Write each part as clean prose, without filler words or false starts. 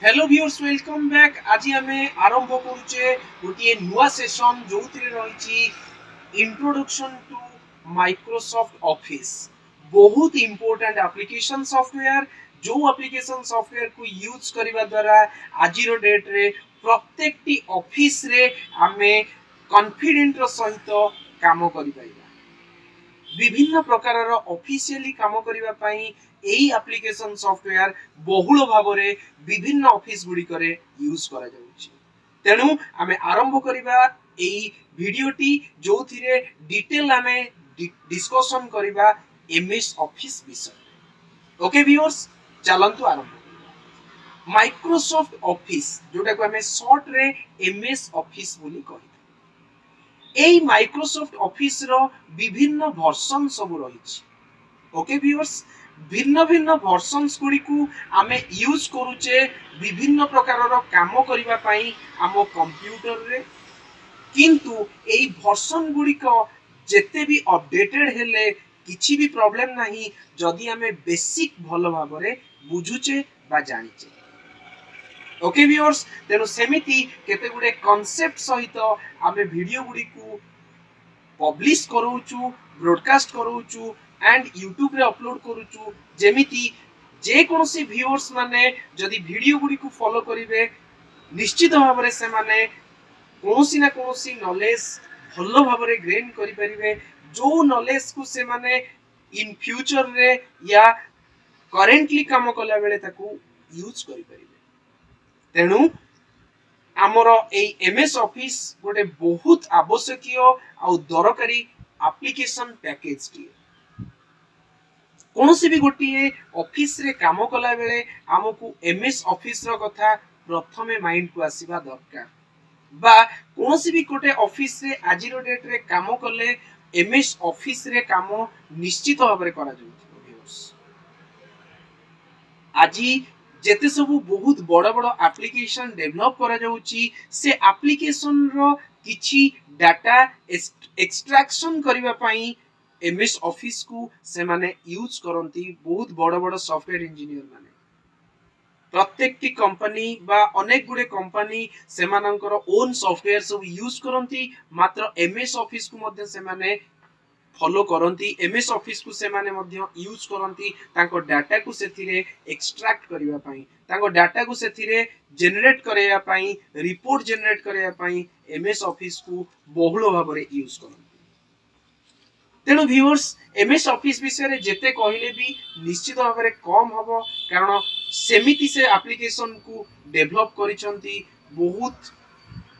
Hello viewers welcome back. आज आमे आरंभ करूचे गोटे नुआ सेशन जो रही इंट्रोडक्शन टू माइक्रोसॉफ्ट ऑफिस। बहुत इंपोर्टेंट एप्लिकेशन सॉफ्टवेयर जो एप्लिकेशन सॉफ्टवेयर को यूज करने द्वारा आज डेट रे प्रत्येक टी ऑफिस रे आमे कॉन्फिडेंट रो सहित काम करि पाइबा। विभिन्न प्रकार ऑफिशियली काम करने पाई एई एप्लिकेशन सॉफ्टवेयर बहुल भाव में विभिन्न ऑफिस गुडी करे यूज करा जाउछि। तेणु आमे आरंभ करिबा एई वीडियोटी जोथिरे डिटेल आमे डिस्कशन करिबा एमएस ऑफिस विषय। ओके व्यूअर्स, चलंतु आरंभ। माइक्रोसॉफ्ट ऑफिस जोटा को आमे शॉर्ट रे एमएस ऑफिस बोली कहि। এই মাইক্রোসফট অফিস র বিভিন্ন ভর্সন সবু রয়েছে। ওকে ভিউয়ার্স, ভিন্ন ভিন্ন ভর্সনস গুড়িকু আমি ইউজ করুছে বিভিন্ন প্রকারর কাম করিবা পাই আম কম্পিউটর রে। কিন্তু এই ভর্সন গুড়িক যেতে বি আপডেটেড হেলে কিছু বি প্রবলেম নাহি যদি আমি বেসিক ভালো ভাবে বুঝুছে বা জানিছে। ओके व्यूअर्स, तेणु सेमिति केते गुडे कॉन्सेप्ट सहित आमे वीडियो गुडी को पब्लिश करूचु, ब्रॉडकास्ट करूचु एंड यूट्यूब रे अपलोड करूचु। जेमिति जे कोनोसी व्यूअर्स माने जदि वीडियो गुडी को फॉलो करिवे निश्चित भाबरे से माने कोनोसी ना कोनोसी नॉलेज भलो भाबरे गेन करि परिवे। जो नॉलेज को से माने इन फ्यूचर रे या करेंटली काम कला बेले ताकू यूज करि परिवे। तेणु आमर एमएस ऑफिस गोटे बहुत आवश्यक आ दरकारी एप्लिकेशन पैकेज टी। कौन भी गोटे ऑफिस रे काम कला बेले आमको एमएस ऑफिस रो कथा प्रथमे माइंड को आसीबा दरकार। बा कौन भी गोटे ऑफिस रे आज डेट रे काम कले एमएस ऑफिस रे काम निश्चित भाव में करा जाउछ। आज जेते सबु बहुत बड़ बड़ एप्लिकेशन डेवलप करा जाउची से एप्लिकेशन रो किछि डाटा एक्सट्रैक्शन करिवा पाई एमएस ऑफिस को से माने यूज करंती बहुत बड़ बड़ सॉफ्टवेयर इंजीनियर माने। प्रत्येक टी कंपनी बा अनेक गुडे कंपनी से मानकर ओन सॉफ्टवेयर सब यूज करंती, मात्र एमएस ऑफिस को मध्ये से माने फॉलो करंती। एमएस ऑफिस को से माने मध्य यूज करंती तांको डाटा को सेथिरे एक्सट्रैक्ट करिवा पई, तांको डाटा को सेथिरे जनरेट करिवा पई, रिपोर्ट जनरेट करिवा पई एमएस ऑफिस को बहुल भाव में यूज करंती। तेणु व्यूअर्स, एमएस ऑफिस विषय रे जेते कहिले भी निश्चित भाव में कम हबो, कारण सेमिति से एप्लिकेशन को डेवलप करिसंती बहुत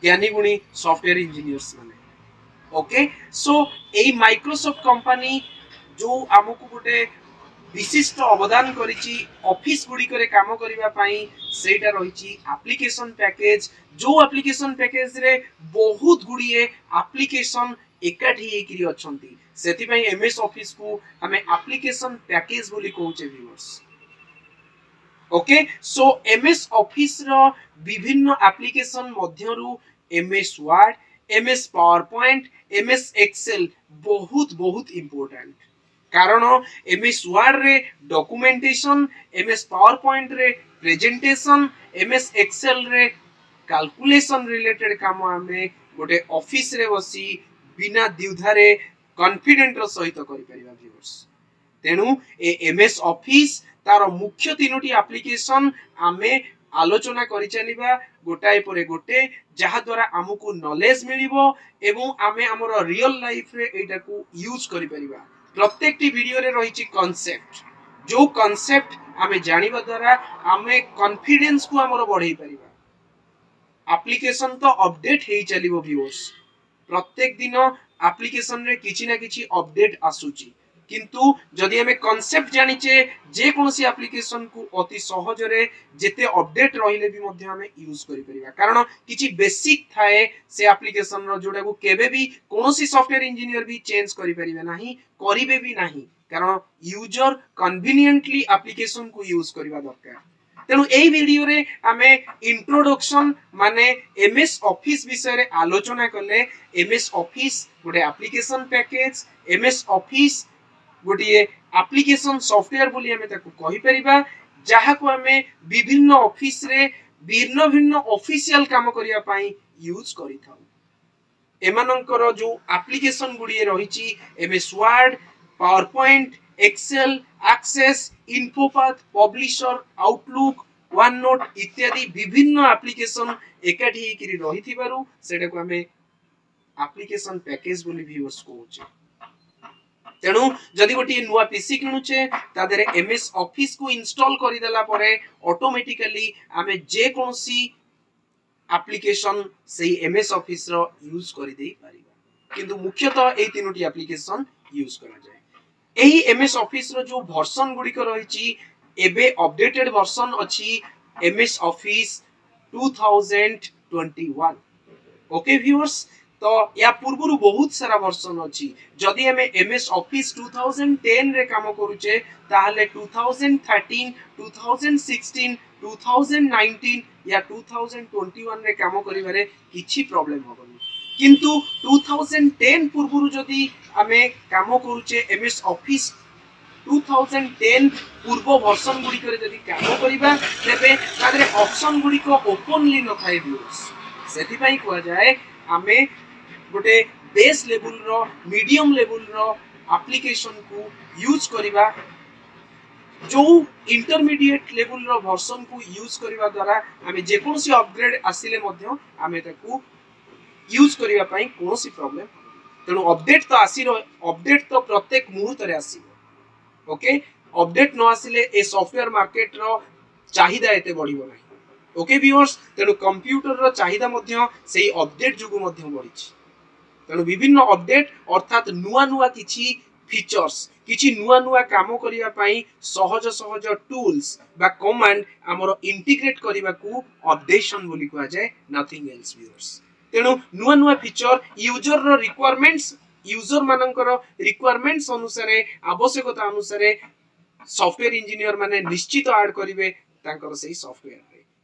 ज्ञानी गुणी सॉफ्टवेयर इंजीनियर्स माने। ओके, सो एई माइक्रोसॉफ्ट कंपनी जो आमको गोटे विशिष्ट अवदान करिछि ऑफिस गुडी करे काम करिवा पई सेटा रहिछि एप्लिकेशन पैकेज। जो एप्लिकेशन पैकेज रे बहुत गुडीए एप्लिकेशन एकाठी हेकरी अछंती, सेति पई एमएस ऑफिस को हमें एप्लिकेशन पैकेज बोली कहउचे viewers. Okay, so MS Office रो विभिन्न एप्लिकेशन मध्यरु MS Word, MS PowerPoint, MS Excel बहुत बहुत इंपोर्टेंट। कारण एमएस वर्ड रे डॉक्यूमेंटेशन, एमएस पावर पॉइंट रे प्रेजेंटेशन, एमएस एक्सेल रे कैलकुलेशन रिलेटेड काम आमे गोटे ऑफिस रे बसी बिना द्विधारे कॉन्फिडेंट रो सहित करि परिबा व्यूअर्स। तेणु ए एमएस ऑफिस तार मुख्य तीनोटी एप्लिकेशन आमे आलोचना करि चलिबा गोटाए परे गोटे, जहा द्वारा हमको नॉलेज मिलिबो एवं आमे हमर रियल लाइफ रे एटा को यूज करि परिबा। प्रत्येक टी वीडियो रे रहिछि कांसेप्ट, जो कांसेप्ट आमे जानिबा द्वारा आमे कॉन्फिडेंस को हमर बढ़ाई परिबा। एप्लिकेशन तो अपडेट हेई चलिबो व्यूअर्स। प्रत्येक दिन एप्लिकेशन रे किछि ना किछि अपडेट आसुची, किंतु जदि हमें कांसेप्ट जानिचे जे कोनोसी एप्लिकेशन को अति सहज रे जेते अपडेट रहिले भी मध्ये हमें यूज करि परिबा। कारण किछि बेसिक थाए से एप्लिकेशन रो जोडा को केबे भी कोनोसी सॉफ्टवेयर इंजीनियर भी चेंज करि परिबे नाही, करिवे भी नाही, कारण यूजर कन्वीनियंटली एप्लिकेशन को यूज करिबा दरकार। तेणु एई वीडियो रे आमे इंट्रोडक्शन माने एमएस ऑफिस विषय रे आलोचना कले। एमएस ऑफिस गोटे एप्लिकेशन पैकेज, एमएस ऑफिस गोटे एप्लिकेशन सॉफ्टवेयर बोली हमें ताको कहि परिबा, जहा को हमें विभिन्न ऑफिस रे भिन्न भिन्न ऑफिशियल काम करिया पई यूज करिथाउ एमानंकर जो एप्लीकेशन गुडी रहिछि MS Word PowerPoint Excel Access InfoPath Publisher Outlook OneNote इत्यादि विभिन्न एप्लीकेशन एकाठी हेकि रहिथिबारु सेटा को हमें एप्लीकेशन पैकेज बोली व्यूअर्स कहउचे तेणु जदि गोटे नुआ पीसी किणुचे ता देरे एमएस ऑफिस को इंस्टॉल करि देला परे ऑटोमेटिकली आमे जे कोनसी एप्लीकेशन से एमएस ऑफिस रो यूज करि देई परिबा किंतु मुख्यतः एई तीनोटी एप्लीकेशन यूज करा जाय एही एमएस ऑफिस रो जो वर्जन गुडी को रहिछि एबे अपडेटेड वर्जन अछि एमएस ऑफिस 2021 ओके व्यूअर्स तो या पूर्वरु बहुत सारा वर्जन अछि जदि हमें एमएस ऑफिस 2010 रे काम करूचे ताहले 2013 2016 2019 या 2021 रे काम करिवारे किछि प्रॉब्लम होबनी किंतु 2010 पूर्वरु जदि हमें काम करूचे एमएस ऑफिस 2010 पूर्व वर्जन गुडी करे जदि काम करिबा तेबे तादरे ऑप्शन गुडी को ओपनली न थाए व्यूअर्स सेति पई कोआ जाय हमें गोटे बेस लेवल रो मीडियम लेवल रो एप्लीकेशन को यूज करिबा जो इंटरमीडिएट लेवल रो वर्जन को यूज करिबा द्वारा हमें जे कोनसी अपग्रेड आसिले मध्य हमें ताकू यूज करिबा पई कोनसी प्रॉब्लम तेनु अपडेट तो आसी अपडेट तो प्रत्येक मुहूर्त रे आसीबो ओके अपडेट न आसिले ए सॉफ्टवेयर मार्केट रो चाहिदा एते बढ़िबो नाही ओके व्यूअर्स तेनु कंप्यूटर रो चाहिदा मध्य सेही अपडेट जुगु मध्य बढ़िछि तेणु विभिन्न अपडेट अर्थात नुआ नुआ किछि फीचर्स किछि नुआ नुआ काम करिया पई सहज सहज टूल्स बा कमांड हमरो इंटीग्रेट करिबा को अपडेशन बोली कहआ जाय नथिंग एल्स व्यूअर्स तेणु नुआ नुआ फीचर यूजर रो रिक्वायरमेंट्स यूजर मानकर रिक्वायरमेंट्स अनुसार आवश्यकता अनुसार सॉफ्टवेयर इंजीनियर माने निश्चित ऐड करिवे तांकर सेही सॉफ्टवेयर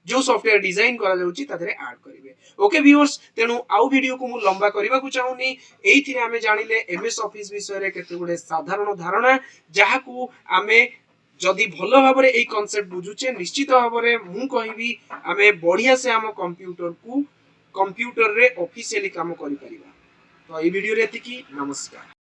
जो सॉफ्टवेयर डिजाइन करा जाउची तादरे ऐड करिवे ओके व्यूअर्स तेनु आउ वीडियो को मु लंबा करबा को चाहुनी एइथिरे हमें जानिले एमएस ऑफिस विषय रे केते गुडे साधारण धारणा जहा को हमें जदि भलो भाबरे एई कांसेप्ट बुझुचे निश्चित भाबरे मु कहिबी हमें बढ़िया से हम कंप्यूटर रे ऑफिशियली काम करि परिबा तो एई वीडियो रे एतिकी नमस्कार।